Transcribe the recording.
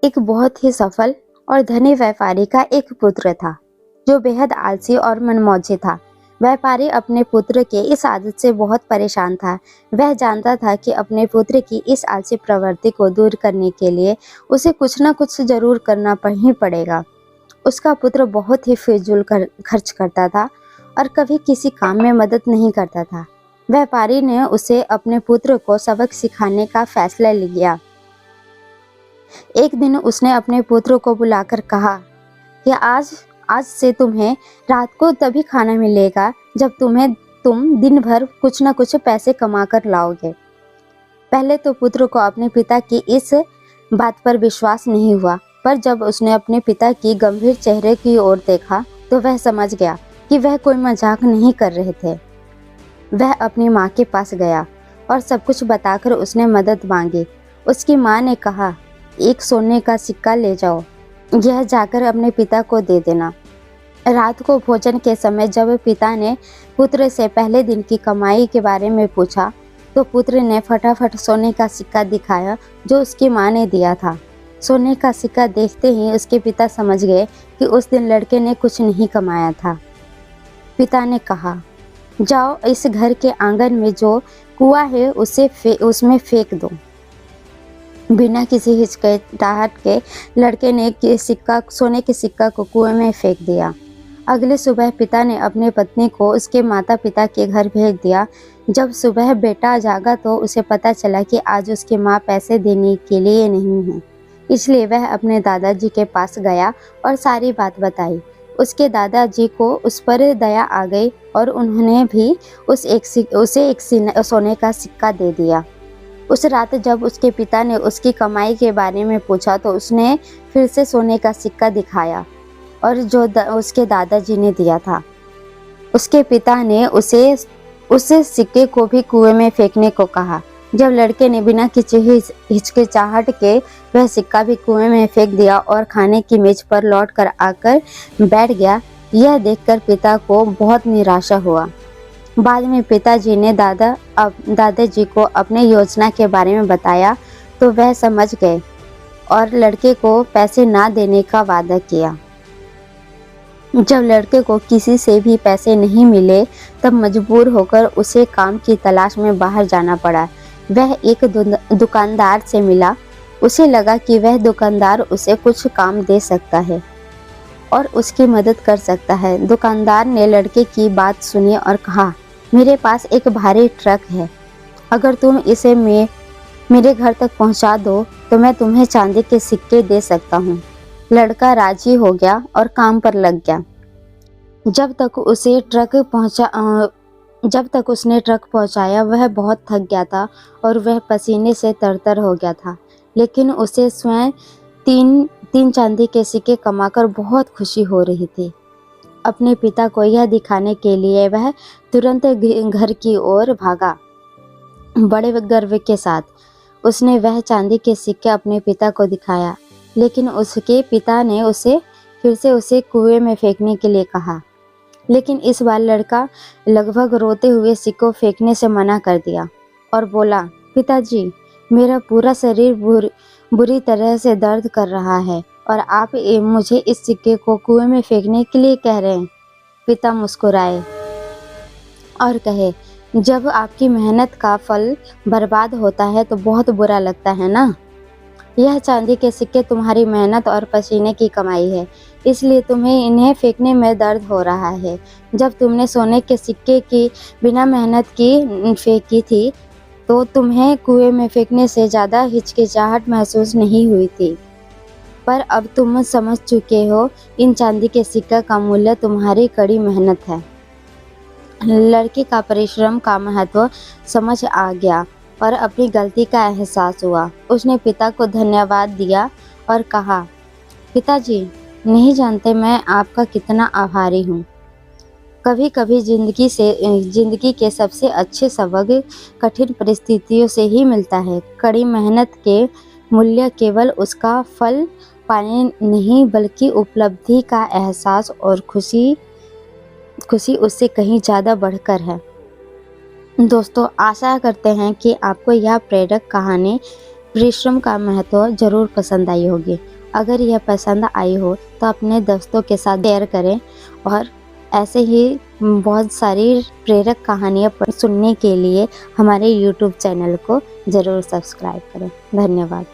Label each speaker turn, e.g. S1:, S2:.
S1: एक बहुत ही सफल और धनी व्यापारी का एक पुत्र था जो बेहद आलसी और मनमौजी था। व्यापारी अपने पुत्र के इस आदत से बहुत परेशान था। वह जानता था कि अपने पुत्र की इस आलसी प्रवृत्ति को दूर करने के लिए उसे कुछ न कुछ जरूर करना ही पड़ेगा। उसका पुत्र बहुत ही फिजूल खर्च करता था और कभी किसी काम में मदद नहीं करता था। व्यापारी ने उसे अपने पुत्र को सबक सिखाने का फैसला लिया। एक दिन उसने अपने पुत्र को बुलाकर कहा कि आज आज से तुम्हें रात को तभी खाना मिलेगा जब तुम दिन भर कुछ न कुछ पैसे कमा कर लाओगे। पहले तो पुत्र को अपने पिता की इस बात पर विश्वास नहीं हुआ, पर जब उसने अपने पिता की गंभीर चेहरे की ओर देखा तो वह समझ गया कि वह कोई मजाक नहीं कर रहे थे। वह अपनी माँ के पास गया और सब कुछ बताकर उसने मदद मांगी। उसकी माँ ने कहा, एक सोने का सिक्का ले जाओ, यह जाकर अपने पिता को दे देना। रात को भोजन के समय जब पिता ने पुत्र से पहले दिन की कमाई के बारे में पूछा तो पुत्र ने फटाफट सोने का सिक्का दिखाया जो उसकी माँ ने दिया था। सोने का सिक्का देखते ही उसके पिता समझ गए कि उस दिन लड़के ने कुछ नहीं कमाया था। पिता ने कहा, जाओ इस घर के आंगन में जो कुआं है उसमें फेंक दो। बिना किसी हिचकिचाहट के लड़के ने सोने के सिक्का को कुएं में फेंक दिया। अगले सुबह पिता ने अपनी पत्नी को उसके माता पिता के घर भेज दिया। जब सुबह बेटा जागा तो उसे पता चला कि आज उसकी माँ पैसे देने के लिए नहीं है, इसलिए वह अपने दादाजी के पास गया और सारी बात बताई। उसके दादाजी को उस पर दया आ गई और उन्होंने भी उसे एक सोने का सिक्का दे दिया। उस रात जब उसके पिता ने उसकी कमाई के बारे में पूछा तो उसने फिर से सोने का सिक्का दिखाया और जो उसके दादाजी ने दिया था। उसके पिता ने उस सिक्के को भी कुएं में फेंकने को कहा। जब लड़के ने बिना किसी हिचकिचाहट के वह सिक्का भी कुएं में फेंक दिया और खाने की मेज पर लौट कर आकर बैठ गया, यह देखकर पिता को बहुत निराशा हुआ। बाद में पिताजी ने दादाजी को अपने योजना के बारे में बताया तो वह समझ गए और लड़के को पैसे ना देने का वादा किया। जब लड़के को किसी से भी पैसे नहीं मिले तब मजबूर होकर उसे काम की तलाश में बाहर जाना पड़ा। वह एक दुकानदार से मिला। उसे लगा कि वह दुकानदार उसे कुछ काम दे सकता है और उसकी मदद कर सकता है। दुकानदार ने लड़के की बात सुनी और कहा, मेरे पास एक भारी ट्रक है, अगर तुम इसे मेरे घर तक पहुंचा दो तो मैं तुम्हें चांदी के सिक्के दे सकता हूं। लड़का राजी हो गया और काम पर लग गया। जब तक उसने ट्रक पहुंचाया वह बहुत थक गया था और वह पसीने से तरतर हो गया था, लेकिन उसे स्वयं तीन चांदी के सिक्के कमाकर बहुत खुशी हो रही थी। अपने पिता को यह दिखाने के लिए वह तुरंत घर की ओर भागा। बड़े गर्व के साथ उसने वह चांदी के सिक्के अपने पिता को दिखाया, लेकिन उसके पिता ने उसे कुएं में फेंकने के लिए कहा। लेकिन इस बार लड़का लगभग रोते हुए सिक्कों फेंकने से मना कर दिया और बोला, पिताजी, मेरा पूरा शरीर बुरी तरह से दर्द कर रहा है और आप मुझे इस सिक्के को कुएं में फेंकने के लिए कह रहे हैं। पिता मुस्कुराए और कहे, जब आपकी मेहनत का फल बर्बाद होता है तो बहुत बुरा लगता है ना। यह चांदी के सिक्के तुम्हारी मेहनत और पसीने की कमाई है, इसलिए तुम्हें इन्हें फेंकने में दर्द हो रहा है। जब तुमने सोने के सिक्के की बिना मेहनत की फेंकी थी तो तुम्हें कुएं में फेंकने से ज़्यादा हिचकिचाहट महसूस नहीं हुई थी, पर अब तुम समझ चुके हो इन चांदी के सिक्के का मूल्य तुम्हारी कड़ी मेहनत है। लड़के का परिश्रम का महत्व समझ आ गया और अपनी गलती का एहसास हुआ। उसने पिता को धन्यवाद दिया और कहा, पिताजी, नहीं जानते मैं आपका कितना आभारी हूँ। कभी कभी जिंदगी के सबसे अच्छे सबक कठिन परिस्थितियों से ही मिलता है। कड़ी मेहनत के मूल्य केवल उसका फल पाने नहीं बल्कि उपलब्धि का एहसास और खुशी उससे कहीं ज़्यादा बढ़कर है। दोस्तों, आशा करते हैं कि आपको यह प्रेरक कहानी परिश्रम का महत्व जरूर पसंद आई होगी अगर यह पसंद आई हो तो अपने दोस्तों के साथ शेयर करें और ऐसे ही बहुत सारी प्रेरक कहानियाँ सुनने के लिए हमारे YouTube चैनल को ज़रूर सब्सक्राइब करें। धन्यवाद।